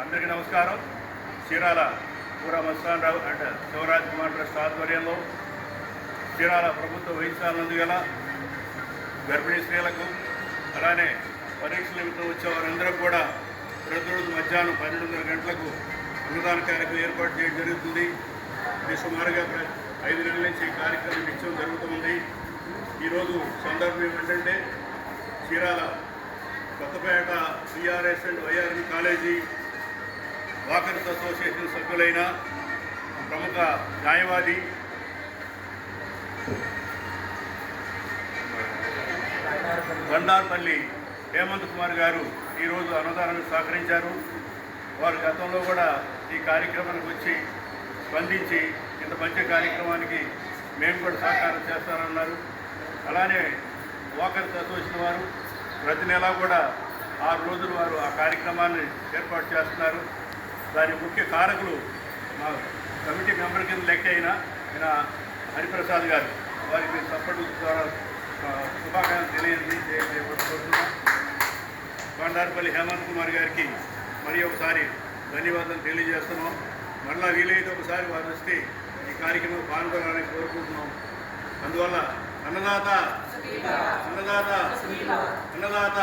అందరికీ నమస్కారం. చీరాల పూరా మస్తాన్ రావు అండ్ శివరాజ్ కుమార్ ట్రస్ట్ ఆధ్వర్యంలో చీరాల ప్రభుత్వ వైద్యశాల గల గర్భిణీ స్త్రీలకు అలానే పరీక్షల నిమిత్తం వచ్చే వారందరూ కూడా ప్రతిరోజు మధ్యాహ్నం 12:30 గంటలకు అన్నదాన కార్యక్రమం ఏర్పాటు చేయడం జరుగుతుంది. ఇది సుమారుగా 5 నెలల నుంచి ఈ కార్యక్రమం నిత్యం జరుగుతుంది. ఈరోజు సందర్భం ఏమిటంటే Chirala Kothapeta CRS and YRN college walkers association సభ్యులైన ప్రముఖ న్యాయవాది బండార్పల్లి హేమంత్ కుమార్ గారు ఈరోజు అన్నదానానికి సహకరించారు. వారు గతంలో కూడా ఈ కార్యక్రమానికి వచ్చి స్పందించి ఇంత మంచి కార్యక్రమానికి మేము కూడా సహకారం చేస్తారన్నారు. అలానే వాకర్స్ అసోసియేషన్ వారు ప్రతి నెలా కూడా 6 రోజులు వారు ఆ కార్యక్రమాన్ని ఏర్పాటు చేస్తున్నారు. దాని ముఖ్య కారకులు మా కమిటీ మెంబర్ కింద లెక్క అయిన హరిప్రసాద్ గారు. వారికి సపోర్టు ద్వారా శుభాకాంక్షలు తెలియజేయబడుతున్నాం. బండార్పల్లి హేమంత్ కుమార్ గారికి మరి ఒకసారి ధన్యవాదాలు తెలియజేస్తున్నాం. మళ్ళా వీలైతే ఒకసారి వారు వస్తే ఈ కార్యక్రమం పాల్గొనాలని కోరుకుంటున్నాం. అందువల్ల అన్నదాత అన్నదాత అన్నదాత